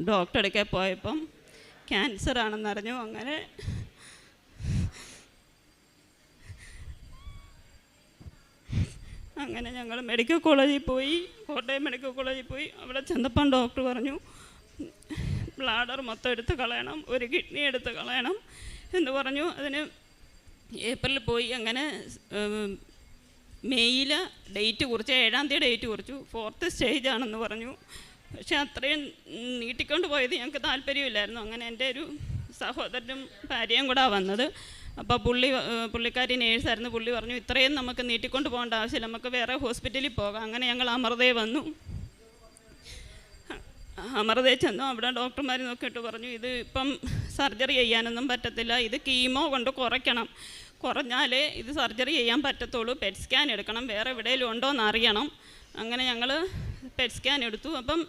ഡോക്ടറെ അടുക്കെ പോയപ്പം ക്യാൻസർ ആണെന്നറിഞ്ഞു. അങ്ങനെ ഞങ്ങൾ മെഡിക്കൽ കോളേജിൽ പോയി, കോട്ടയം മെഡിക്കൽ കോളേജിൽ പോയി. അവിടെ ചെന്നപ്പം ഡോക്ടർ പറഞ്ഞു ബ്ലാഡർ മൊത്തം എടുത്ത് കളയണം, ഒരു കിഡ്നി എടുത്ത് കളയണം എന്ന് പറഞ്ഞു. അതിന് ഏപ്രിലിൽ പോയി. അങ്ങനെ മെയ്യിൽ ഡേറ്റ് കുറിച്ച്, 7-ാം തീയതി ഡേറ്റ് കുറിച്ചു. 4th സ്റ്റേജാണെന്ന് പറഞ്ഞു. പക്ഷെ അത്രയും നീട്ടിക്കൊണ്ട് പോയത് ഞങ്ങൾക്ക് താല്പര്യമില്ലായിരുന്നു. അങ്ങനെ എൻ്റെ ഒരു സഹോദരനും ഭാര്യയും കൂടെ വന്നത്. അപ്പോൾ പുള്ളിക്കാരി നേഴ്സായിരുന്നു. പുള്ളി പറഞ്ഞു ഇത്രയും നമുക്ക് നീട്ടിക്കൊണ്ട് പോകേണ്ട ആവശ്യമില്ല, നമുക്ക് വേറെ ഹോസ്പിറ്റലിൽ പോകാം. അങ്ങനെ ഞങ്ങൾ അമൃതയിൽ വന്നു. അമൃതയിൽ ചെന്നു. അവിടെ ഡോക്ടർമാർ നോക്കിയിട്ട് പറഞ്ഞു ഇത് ഇപ്പം സർജറി ചെയ്യാനൊന്നും പറ്റത്തില്ല, ഇത് കീമോ കൊണ്ട് കുറഞ്ഞാലേ ഇത് സർജറി ചെയ്യാൻ പറ്റത്തുള്ളൂ, പെറ്റ് സ്കാൻ എടുക്കണം, വേറെ എവിടെയെങ്കിലും ഉണ്ടോ എന്ന് അറിയണം. അങ്ങനെ ഞങ്ങൾ പെറ്റ് സ്കാൻ എടുത്തു. അപ്പം